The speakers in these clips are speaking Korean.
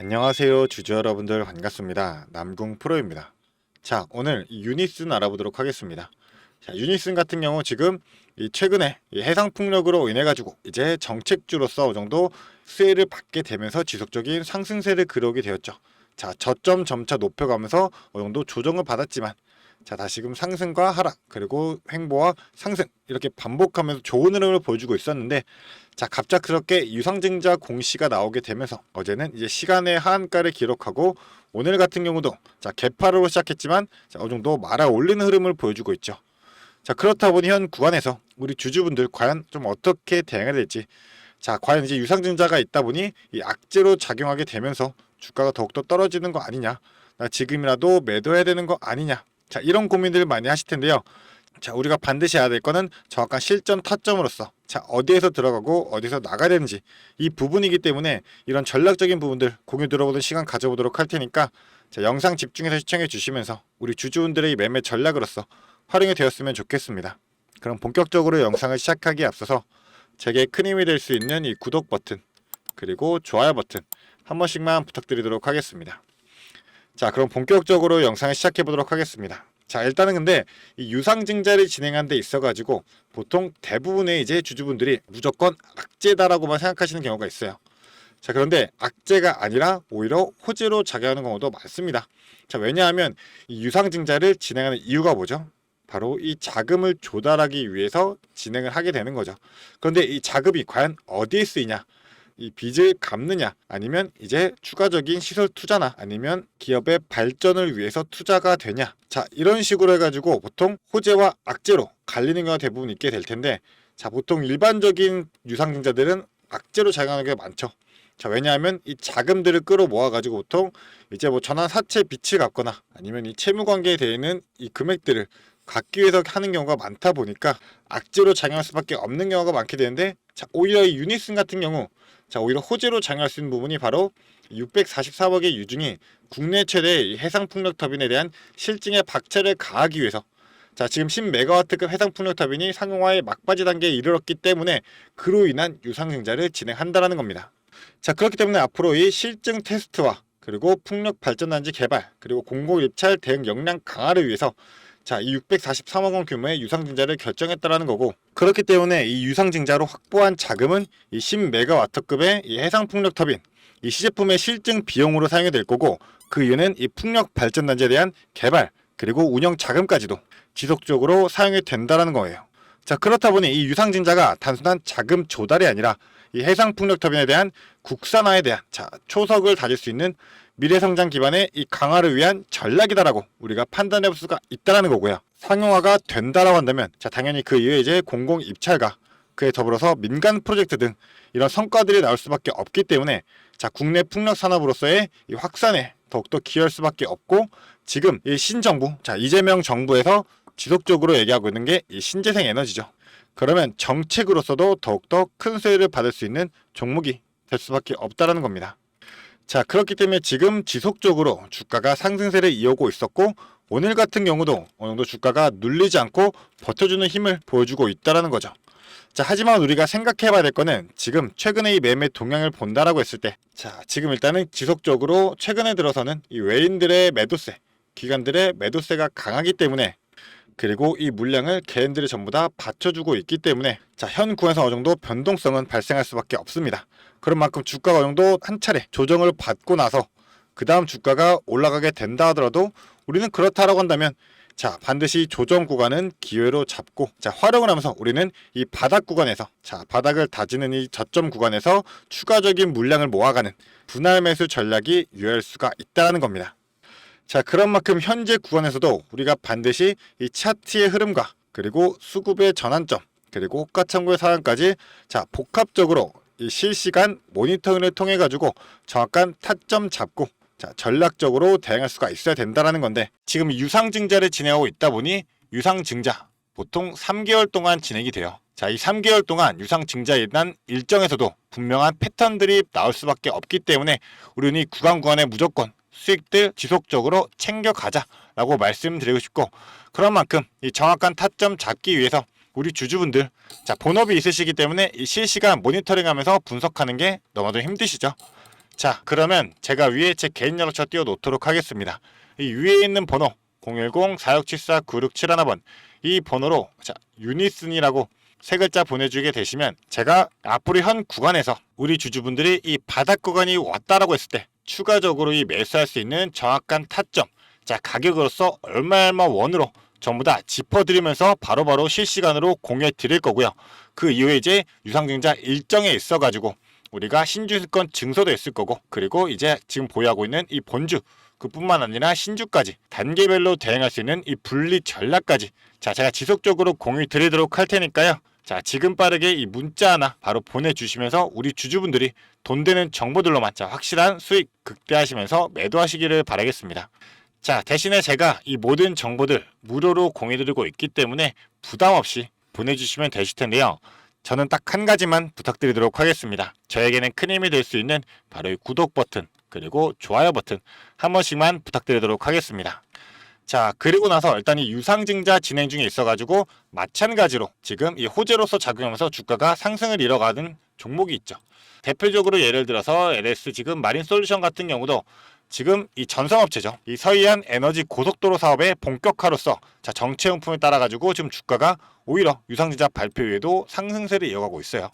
안녕하세요 주주 여러분들 반갑습니다. 남궁 프로입니다. 자, 오늘 이 유니슨 알아보도록 하겠습니다. 자, 유니슨 같은 경우 지금 최근에 해상 풍력으로 인해 가지고 이제 정책주로서 어느 정도 수혜를 받게 되면서 지속적인 상승세를 그려오게 되었죠. 자, 저점 점차 높여가면서 어느 정도 조정을 받았지만 자, 다시금 상승과 하락 그리고 횡보와 상승 이렇게 반복하면서 좋은 흐름을 보여주고 있었는데 자, 갑작스럽게 유상증자 공시가 나오게 되면서 어제는 이제 시간의 하한가를 기록하고 오늘 같은 경우도 자, 개파로 시작했지만 자, 어느 정도 말아 올리는 흐름을 보여주고 있죠. 자, 그렇다 보니 현 구간에서 우리 주주분들 과연 좀 어떻게 대응해야 될지, 자, 과연 이제 유상증자가 있다 보니 이 악재로 작용하게 되면서 주가가 더욱더 떨어지는 거 아니냐, 나 지금이라도 매도해야 되는 거 아니냐, 자, 이런 고민들을 많이 하실 텐데요. 자, 우리가 반드시 해야 될 거는 정확한 실전 타점으로서 자, 어디에서 들어가고 어디서 나가야 되는지 이 부분이기 때문에 이런 전략적인 부분들 공유 들어보는 시간 가져보도록 할 테니까 자, 영상 집중해서 시청해 주시면서 우리 주주분들의 매매 전략으로서 활용이 되었으면 좋겠습니다. 그럼 본격적으로 영상을 시작하기에 앞서서 제게 큰 힘이 될 수 있는 이 구독 버튼 그리고 좋아요 버튼 한 번씩만 부탁드리도록 하겠습니다. 자, 그럼 본격적으로 영상을 시작해 보도록 하겠습니다. 자, 일단은 근데 이 유상증자를 진행한 데 있어 가지고 보통 대부분의 이제 주주분들이 무조건 악재다라고만 생각하시는 경우가 있어요. 자, 그런데 악재가 아니라 오히려 호재로 작용하는 경우도 많습니다. 자, 왜냐하면 이 유상증자를 진행하는 이유가 뭐죠? 바로 이 자금을 조달하기 위해서 진행을 하게 되는 거죠. 그런데 이 자금이 과연 어디에 쓰이냐? 이 빚을 갚느냐, 아니면 이제 추가적인 시설 투자나 아니면 기업의 발전을 위해서 투자가 되냐, 자, 이런 식으로 해가지고 보통 호재와 악재로 갈리는 경우가 대부분 있게 될 텐데, 자, 보통 일반적인 유상증자들은 악재로 작용하는 게 많죠. 자, 왜냐하면 이 자금들을 끌어모아 가지고 보통 이제 뭐 전환 사채 빚을 갚거나 아니면 이 채무 관계에 되어 있는 이 금액들을 갚기 위해서 하는 경우가 많다 보니까 악재로 작용할 수밖에 없는 경우가 많게 되는데, 자, 오히려 이 유니슨 같은 경우 자, 오히려 호재로 작용할 수 있는 부분이 바로 644억의 유중이 국내 최대 해상풍력 터빈에 대한 실증의 박차를 가하기 위해서 자, 지금 10메가와트급 해상풍력 터빈이 상용화의 막바지 단계에 이르렀기 때문에 그로 인한 유상증자를 진행한다라는 겁니다. 자, 그렇기 때문에 앞으로 이 실증 테스트와 그리고 풍력 발전단지 개발 그리고 공고 입찰 대응 역량 강화를 위해서 자, 이 643억 원 규모의 유상증자를 결정했다라는 거고, 그렇기 때문에 이 유상증자로 확보한 자금은 이 10메가와트급의 이 해상풍력 터빈 이 시제품의 실증 비용으로 사용이 될 거고, 그 이유는 이 풍력 발전단지에 대한 개발 그리고 운영 자금까지도 지속적으로 사용이 된다라는 거예요. 자, 그렇다 보니 이 유상증자가 단순한 자금 조달이 아니라 이 해상풍력 터빈에 대한 국산화에 대한 자, 초석을 다질 수 있는 미래성장 기반의 이 강화를 위한 전략이다라고 우리가 판단해 볼 수가 있다라는 거고요. 상용화가 된다라고 한다면 자, 당연히 그 이후에 이제 공공 입찰과 그에 더불어서 민간 프로젝트 등 이런 성과들이 나올 수밖에 없기 때문에 자, 국내 풍력 산업으로서의 이 확산에 더욱더 기여할 수밖에 없고, 지금 이 신정부 자, 이재명 정부에서 지속적으로 얘기하고 있는 게 이 신재생 에너지죠. 그러면 정책으로서도 더욱더 큰 수혜를 받을 수 있는 종목이 될 수밖에 없다라는 겁니다. 자, 그렇기 때문에 지금 지속적으로 주가가 상승세를 이어오고 있었고, 오늘 같은 경우도 어느 정도 주가가 눌리지 않고 버텨주는 힘을 보여주고 있다는 거죠. 자, 하지만 우리가 생각해 봐야 될 거는 지금 최근의 이 매매 동향을 본다라고 했을 때 자, 지금 일단은 지속적으로 최근에 들어서는 이 외인들의 매도세, 기관들의 매도세가 강하기 때문에, 그리고 이 물량을 개인들이 전부 다 받쳐주고 있기 때문에 자, 현 구간에서 어느 정도 변동성은 발생할 수밖에 없습니다. 그런 만큼 주가가 어느 정도 한 차례 조정을 받고 나서 그 다음 주가가 올라가게 된다 하더라도 우리는 그렇다라고 한다면 자, 반드시 조정 구간은 기회로 잡고 자, 활용을 하면서 우리는 이 바닥 구간에서 자, 바닥을 다지는 이 저점 구간에서 추가적인 물량을 모아가는 분할 매수 전략이 유효할 수가 있다는 겁니다. 자, 그런 만큼 현재 구간에서도 우리가 반드시 이 차트의 흐름과 그리고 수급의 전환점 그리고 호가창고의 상황까지 자, 복합적으로 이 실시간 모니터링을 통해 가지고 정확한 타점 잡고 자, 전략적으로 대응할 수가 있어야 된다라는 건데, 지금 유상증자를 진행하고 있다 보니 유상증자 보통 3개월 동안 진행이 돼요. 자, 이 3개월 동안 유상증자에 대한 일정에서도 분명한 패턴들이 나올 수밖에 없기 때문에 우리는 이 구간에 무조건 수익들 지속적으로 챙겨가자라고 말씀드리고 싶고, 그런 만큼 이 정확한 타점 잡기 위해서 우리 주주분들 자, 본업이 있으시기 때문에 이 실시간 모니터링하면서 분석하는 게 너무나도 힘드시죠. 자, 그러면 제가 위에 제 개인 연락처 띄워 놓도록 하겠습니다. 이 위에 있는 번호 010-4674-9671번 이 번호로 자, 유니슨이라고 세 글자 보내주게 되시면 제가 앞으로 현 구간에서 우리 주주분들이 이 바닥 구간이 왔다라고 했을 때 추가적으로 이 매수할 수 있는 정확한 타점, 자, 가격으로서 얼마 원으로 전부 다 짚어드리면서 바로바로 실시간으로 공유해 드릴 거고요. 그 이후에 이제 유상증자 일정에 있어가지고 우리가 신주권 증서도 있을 거고, 그리고 이제 지금 보유하고 있는 이 본주 그뿐만 아니라 신주까지 단계별로 대응할 수 있는 이 분리 전략까지 자, 제가 지속적으로 공유 드리도록 할 테니까요. 자, 지금 빠르게 이 문자 하나 바로 보내주시면서 우리 주주분들이 돈 되는 정보들로만 자, 확실한 수익 극대화하시면서 매도하시기를 바라겠습니다. 자, 대신에 제가 이 모든 정보들 무료로 공유드리고 있기 때문에 부담 없이 보내주시면 되실 텐데요. 저는 딱 한 가지만 부탁드리도록 하겠습니다. 저에게는 큰 힘이 될 수 있는 바로 이 구독 버튼 그리고 좋아요 버튼 한 번씩만 부탁드리도록 하겠습니다. 자, 그리고 나서 일단 이 유상증자 진행 중에 있어가지고 마찬가지로 지금 이 호재로서 작용하면서 주가가 상승을 이뤄가는 종목이 있죠. 대표적으로 예를 들어서 LS 지금 마린솔루션 같은 경우도 지금 이 전성업체죠. 이 서해안 에너지 고속도로 사업의 본격화로서 자, 정체용품을 따라가지고 지금 주가가 오히려 유상증자 발표 이후에도 상승세를 이어가고 있어요.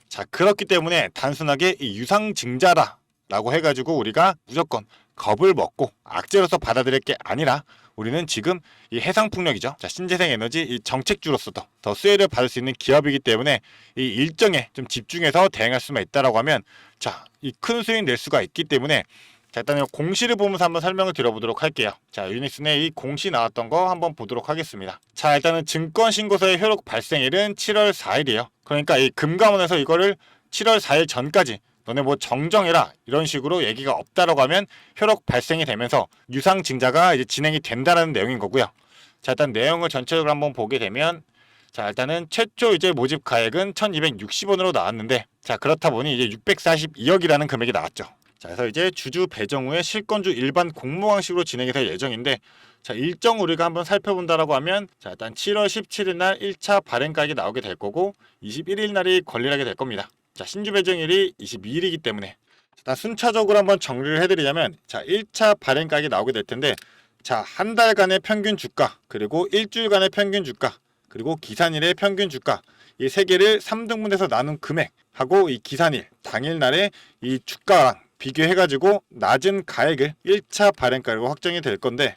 자, 그렇기 때문에 단순하게 이 유상증자다라고 해가지고 우리가 무조건 겁을 먹고 악재로서 받아들일 게 아니라 우리는 지금 이 해상풍력이죠. 자, 신재생에너지 이 정책주로서도 더 수혜를 받을 수 있는 기업이기 때문에 이 일정에 좀 집중해서 대응할 수만 있다라고 하면 자, 이 큰 수익 낼 수가 있기 때문에 자, 일단 공시를 보면서 한번 설명을 드려보도록 할게요. 자, 유니슨의 이 공시 나왔던 거 한번 보도록 하겠습니다. 자, 일단은 증권신고서의 효력 발생일은 7월 4일이에요. 그러니까 이 금감원에서 이거를 7월 4일 전까지 너네 뭐 정정해라 이런 식으로 얘기가 없다라고 하면 효력 발생이 되면서 유상증자가 이제 진행이 된다라는 내용인 거고요. 자, 일단 내용을 전체적으로 한번 보게 되면 자, 일단은 최초 이제 모집 가액은 1260원으로 나왔는데 자, 그렇다 보니 이제 642억이라는 금액이 나왔죠. 자, 그래서 이제 주주 배정 후에 실권주 일반 공모 방식으로 진행이 될 예정인데 자, 일정 우리가 한번 살펴본다라고 하면 자, 일단 7월 17일 날 1차 발행가액이 나오게 될 거고 21일 날이 권리하게 될 겁니다. 자, 신주 배정일이 22일이기 때문에 일단 순차적으로 한번 정리를 해드리자면 자, 1차 발행가액이 나오게 될 텐데 자, 한 달간의 평균 주가 그리고 일주일간의 평균 주가 그리고 기산일의 평균 주가 이 세 개를 3등분해서 나눈 금액하고 이 기산일 당일날의 이 주가랑 비교해가지고 낮은 가액을 1차 발행가로 확정이 될 건데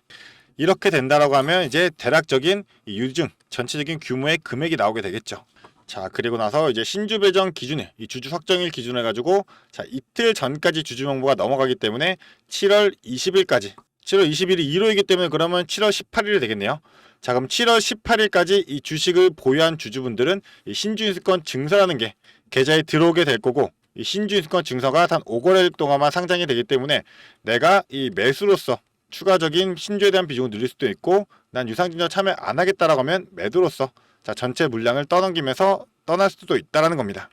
이렇게 된다라고 하면 이제 대략적인 이 유증 전체적인 규모의 금액이 나오게 되겠죠. 자, 그리고 나서 이제 신주 배정 기준일 이 주주 확정일 기준을 가지고 자, 이틀 전까지 주주 명부가 넘어가기 때문에 7월 20일까지 7월 20일이 1호이기 때문에 그러면 7월 18일이 되겠네요. 자, 그럼 7월 18일까지 이 주식을 보유한 주주분들은 이 신주인수권 증서라는 게 계좌에 들어오게 될 거고 이 신주인수권 증서가 단 5거래일 동안만 상장이 되기 때문에 내가 이 매수로서 추가적인 신주에 대한 비중을 늘릴 수도 있고 난 유상증자 참여 안 하겠다라고 하면 매도로서 자, 전체 물량을 떠넘기면서 떠날 수도 있다라는 겁니다.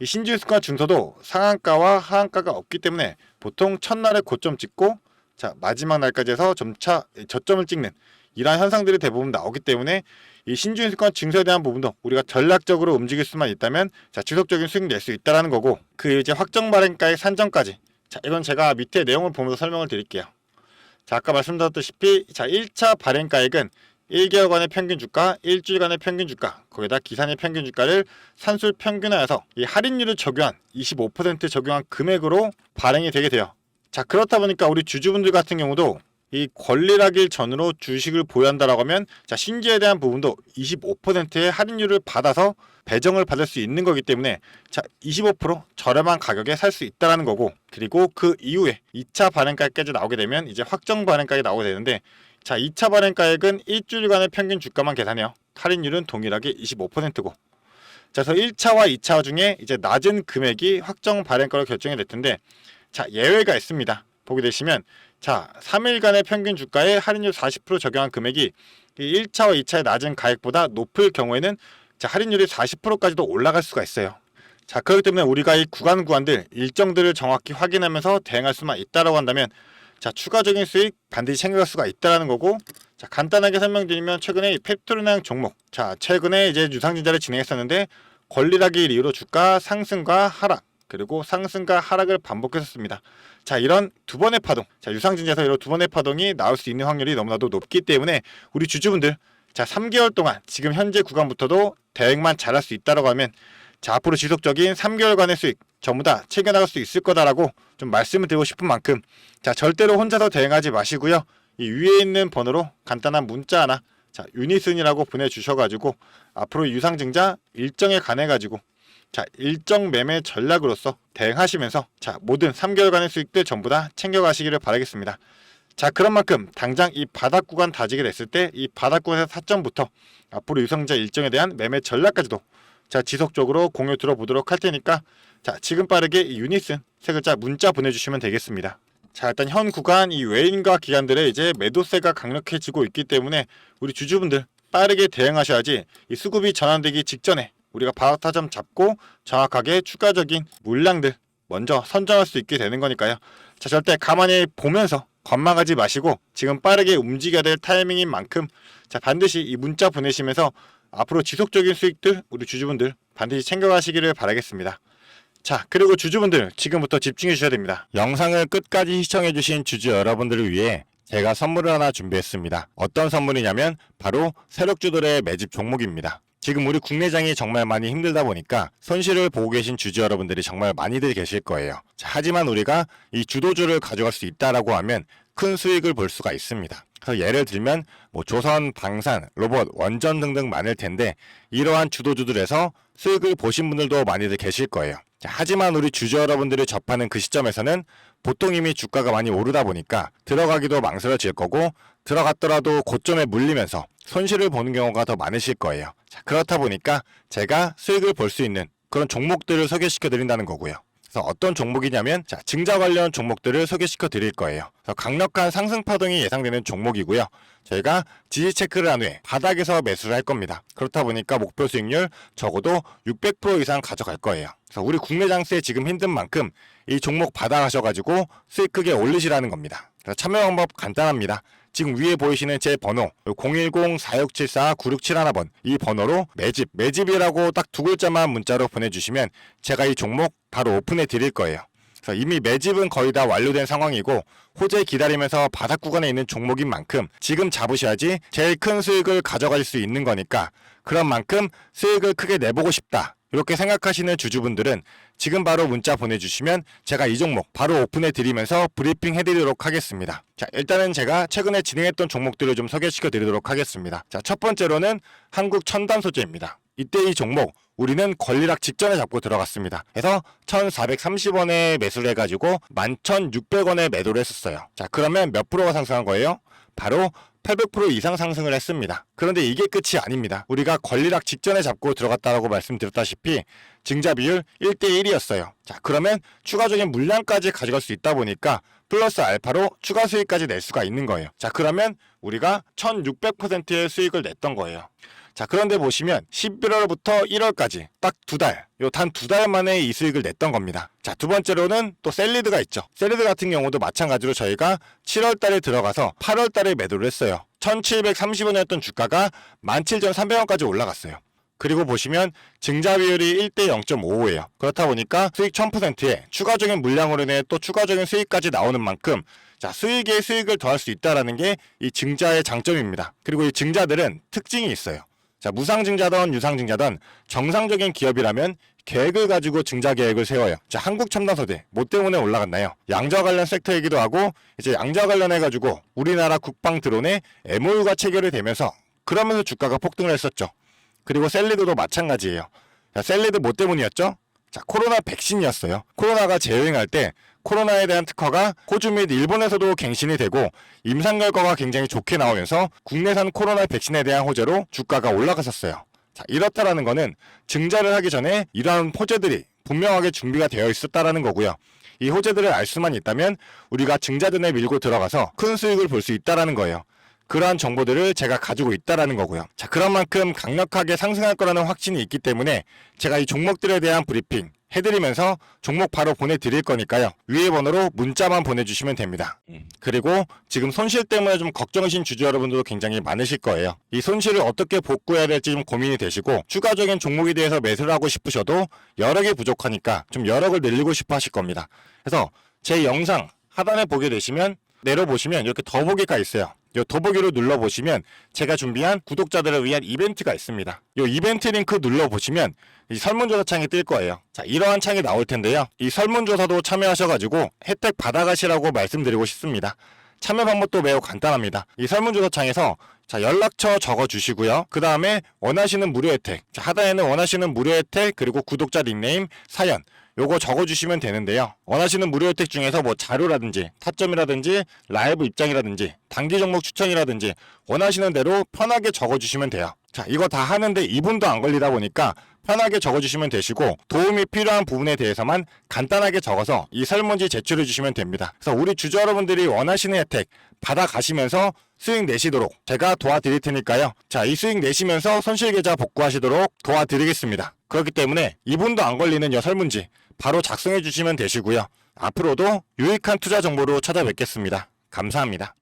이 신주인수권 증서도 상한가와 하한가가 없기 때문에 보통 첫날에 고점 찍고 자, 마지막 날까지 해서 점차 저점을 찍는 이러한 현상들이 대부분 나오기 때문에 이 신주인수권 증서에 대한 부분도 우리가 전략적으로 움직일 수만 있다면 자, 지속적인 수익 낼 수 있다라는 거고 그 이제 확정 발행가액 산정까지 자, 이건 제가 밑에 내용을 보면서 설명을 드릴게요. 자, 아까 말씀드렸다시피 자, 1차 발행가액은 1개월간의 평균 주가, 일주일간의 평균 주가, 거기다 기산의 평균 주가를 산술 평균화해서 이 할인율을 적용한 25% 적용한 금액으로 발행이 되게 돼요. 자, 그렇다 보니까 우리 주주분들 같은 경우도 이 권리락일 전으로 주식을 보유한다라고 하면 자, 신주에 대한 부분도 25%의 할인율을 받아서 배정을 받을 수 있는 거기 때문에 자, 25% 저렴한 가격에 살 수 있다라는 거고 그리고 그 이후에 2차 발행가액까지 나오게 되면 이제 확정 발행가액이 나오게 되는데 자, 2차 발행가액은 일주일간의 평균 주가만 계산해요. 할인율은 동일하게 25%고 자, 그래서 1차와 2차 중에 이제 낮은 금액이 확정 발행가로 결정이 될 텐데 자, 예외가 있습니다. 보게 되시면 자, 3일간의 평균 주가에 할인율 40% 적용한 금액이 1차와 2차의 낮은 가액보다 높을 경우에는 자, 할인율이 40%까지도 올라갈 수가 있어요. 자, 그렇기 때문에 우리가 이 구간들 일정들을 정확히 확인하면서 대응할 수만 있다라고 한다면 자, 추가적인 수익 반드시 챙겨갈 수가 있다라는 거고 자, 간단하게 설명드리면 최근에 이 펩토르나형 종목 자, 최근에 이제 유상증자를 진행했었는데 권리락일 이후로 주가 상승과 하락 그리고 상승과 하락을 반복했었습니다. 자, 이런 두 번의 파동, 자, 유상증자에서 이런 두 번의 파동이 나올 수 있는 확률이 너무나도 높기 때문에 우리 주주분들, 자, 3개월 동안 지금 현재 구간부터도 대응만 잘할 수 있다라고 하면, 자, 앞으로 지속적인 3개월간의 수익 전부 다 챙겨나갈 수 있을 거다라고 좀 말씀을 드리고 싶은 만큼, 자, 절대로 혼자서 대응하지 마시고요. 이 위에 있는 번호로 간단한 문자 하나, 자, 유니슨이라고 보내주셔가지고 앞으로 유상증자 일정에 관해가지고, 자, 일정 매매 전략으로서 대응하시면서, 자, 모든 3개월간의 수익들 전부 다 챙겨가시기를 바라겠습니다. 자, 그런 만큼 당장 이 바닥 구간 다지게 됐을 때 이 바닥 구간에서 타점부터 앞으로 유상증자 일정에 대한 매매 전략까지도, 자, 지속적으로 공유 들어보도록 할 테니까, 자, 지금 빠르게 이 유니슨 세 글자 문자 보내주시면 되겠습니다. 자, 일단 현 구간 이 외인과 기관들의 이제 매도세가 강력해지고 있기 때문에 우리 주주분들 빠르게 대응하셔야지 이 수급이 전환되기 직전에 우리가 바닥 타점 잡고 정확하게 추가적인 물량들 먼저 선점할 수 있게 되는 거니까요. 자, 절대 가만히 보면서 관망하지 마시고 지금 빠르게 움직여야 될 타이밍인 만큼, 자, 반드시 이 문자 보내시면서 앞으로 지속적인 수익들 우리 주주분들 반드시 챙겨가시기를 바라겠습니다. 자, 그리고 주주분들 지금부터 집중해 주셔야 됩니다. 영상을 끝까지 시청해 주신 주주 여러분들을 위해 제가 선물을 하나 준비했습니다. 어떤 선물이냐면 바로 세력주들의 매집 종목입니다. 지금 우리 국내장이 정말 많이 힘들다 보니까 손실을 보고 계신 주주 여러분들이 정말 많이들 계실 거예요. 자, 하지만 우리가 이 주도주를 가져갈 수 있다라고 하면 큰 수익을 볼 수가 있습니다. 그래서 예를 들면 뭐 조선, 방산, 로봇, 원전 등등 많을 텐데 이러한 주도주들에서 수익을 보신 분들도 많이들 계실 거예요. 자, 하지만 우리 주주 여러분들이 접하는 그 시점에서는 보통 이미 주가가 많이 오르다 보니까 들어가기도 망설여질 거고, 들어갔더라도 고점에 물리면서 손실을 보는 경우가 더 많으실 거예요. 자, 그렇다 보니까 제가 수익을 볼 수 있는 그런 종목들을 소개시켜 드린다는 거고요. 그래서 어떤 종목이냐면, 자, 증자 관련 종목들을 소개시켜 드릴 거예요. 그래서 강력한 상승 파동이 예상되는 종목이고요. 저희가 지지 체크를 한 후에 바닥에서 매수를 할 겁니다. 그렇다 보니까 목표 수익률 적어도 600% 이상 가져갈 거예요. 그래서 우리 국내 장세 지금 힘든 만큼 이 종목 받아가셔가지고 수익 크게 올리시라는 겁니다. 그래서 참여 방법 간단합니다. 지금 위에 보이시는 제 번호 010-4674-9671번 이 번호로 매집이라고 딱 두 글자만 문자로 보내주시면 제가 이 종목 바로 오픈해 드릴 거예요. 그래서 이미 매집은 거의 다 완료된 상황이고 호재 기다리면서 바닥 구간에 있는 종목인 만큼 지금 잡으셔야지 제일 큰 수익을 가져갈 수 있는 거니까, 그런 만큼 수익을 크게 내보고 싶다 이렇게 생각하시는 주주분들은 지금 바로 문자 보내주시면 제가 이 종목 바로 오픈해 드리면서 브리핑 해드리도록 하겠습니다. 자, 일단은 제가 최근에 진행했던 종목들을 좀 소개시켜 드리도록 하겠습니다. 자, 첫 번째로는 한국 첨단 소재입니다. 이때 이 종목 우리는 권리락 직전에 잡고 들어갔습니다. 그래서 1430원에 매수를 해가지고 11,600원에 매도를 했었어요. 자, 그러면 몇 프로가 상승한 거예요? 바로 800% 이상 상승을 했습니다. 그런데 이게 끝이 아닙니다. 우리가 권리락 직전에 잡고 들어갔다라고 말씀드렸다시피 증자 비율 1대1이었어요. 자, 그러면 추가적인 물량까지 가져갈 수 있다 보니까 플러스 알파로 추가 수익까지 낼 수가 있는 거예요. 자, 그러면 우리가 1600%의 수익을 냈던 거예요. 자, 그런데 보시면 11월부터 1월까지 딱 단 두 달 만에 이 수익을 냈던 겁니다. 자, 두 번째로는 또 셀리드가 있죠. 셀리드 같은 경우도 마찬가지로 저희가 7월 달에 들어가서 8월 달에 매도를 했어요. 1730원이었던 주가가 17,300원까지 올라갔어요. 그리고 보시면 증자 비율이 1대 0.55예요. 그렇다 보니까 수익 1000%에 추가적인 물량으로 인해 또 추가적인 수익까지 나오는 만큼, 자, 수익에 수익을 더할 수 있다는 게 이 증자의 장점입니다. 그리고 이 증자들은 특징이 있어요. 자, 무상증자든 유상증자든 정상적인 기업이라면 계획을 가지고 증자 계획을 세워요. 자, 한국첨단소재 뭐 때문에 올라갔나요? 양자 관련 섹터이기도 하고, 이제 양자 관련해 가지고 우리나라 국방 드론에 MOU가 체결이 되면서 그러면서 주가가 폭등을 했었죠. 그리고 셀리드도 마찬가지예요. 자, 셀리드 뭐 때문이었죠? 자, 코로나 백신이었어요. 코로나가 재유행할 때 코로나에 대한 특허가 호주 및 일본에서도 갱신이 되고 임상 결과가 굉장히 좋게 나오면서 국내산 코로나 백신에 대한 호재로 주가가 올라갔었어요. 자, 이렇다라는 거는 증자를 하기 전에 이러한 호재들이 분명하게 준비가 되어 있었다라는 거고요. 이 호재들을 알 수만 있다면 우리가 증자전에 밀고 들어가서 큰 수익을 볼 수 있다라는 거예요. 그러한 정보들을 제가 가지고 있다라는 거고요. 자, 그런 만큼 강력하게 상승할 거라는 확신이 있기 때문에 제가 이 종목들에 대한 브리핑 해드리면서 종목 바로 보내드릴 거니까요. 위에 번호로 문자만 보내주시면 됩니다. 그리고 지금 손실 때문에 좀 걱정이신 주주 여러분들도 굉장히 많으실 거예요. 이 손실을 어떻게 복구해야 될지 좀 고민이 되시고 추가적인 종목에 대해서 매수를 하고 싶으셔도 여력이 부족하니까 좀 여력을 늘리고 싶어 하실 겁니다. 그래서 제 영상 하단에 보게 되시면 내려보시면 이렇게 더보기가 있어요. 이 더보기로 눌러보시면 제가 준비한 구독자들을 위한 이벤트가 있습니다. 이 이벤트 링크 눌러보시면 이 설문조사 창이 뜰 거예요. 자, 이러한 창이 나올 텐데요. 이 설문조사도 참여하셔가지고 혜택 받아가시라고 말씀드리고 싶습니다. 참여 방법도 매우 간단합니다. 이 설문조사 창에서 자, 연락처 적어주시고요. 그 다음에 원하시는 무료 혜택, 자, 하단에는 원하시는 무료 혜택 그리고 구독자 닉네임, 사연 요거 적어주시면 되는데요. 원하시는 무료 혜택 중에서 뭐 자료라든지 타점이라든지 라이브 입장이라든지 단기 종목 추천이라든지 원하시는 대로 편하게 적어주시면 돼요. 자, 이거 다 하는데 2분도 안 걸리다 보니까 편하게 적어주시면 되시고 도움이 필요한 부분에 대해서만 간단하게 적어서 이 설문지 제출해 주시면 됩니다. 그래서 우리 주주 여러분들이 원하시는 혜택 받아가시면서 수익 내시도록 제가 도와드릴 테니까요. 자, 이 수익 내시면서 손실계좌 복구하시도록 도와드리겠습니다. 그렇기 때문에 2분도 안 걸리는 이 설문지 바로 작성해 주시면 되시고요. 앞으로도 유익한 투자 정보로 찾아뵙겠습니다. 감사합니다.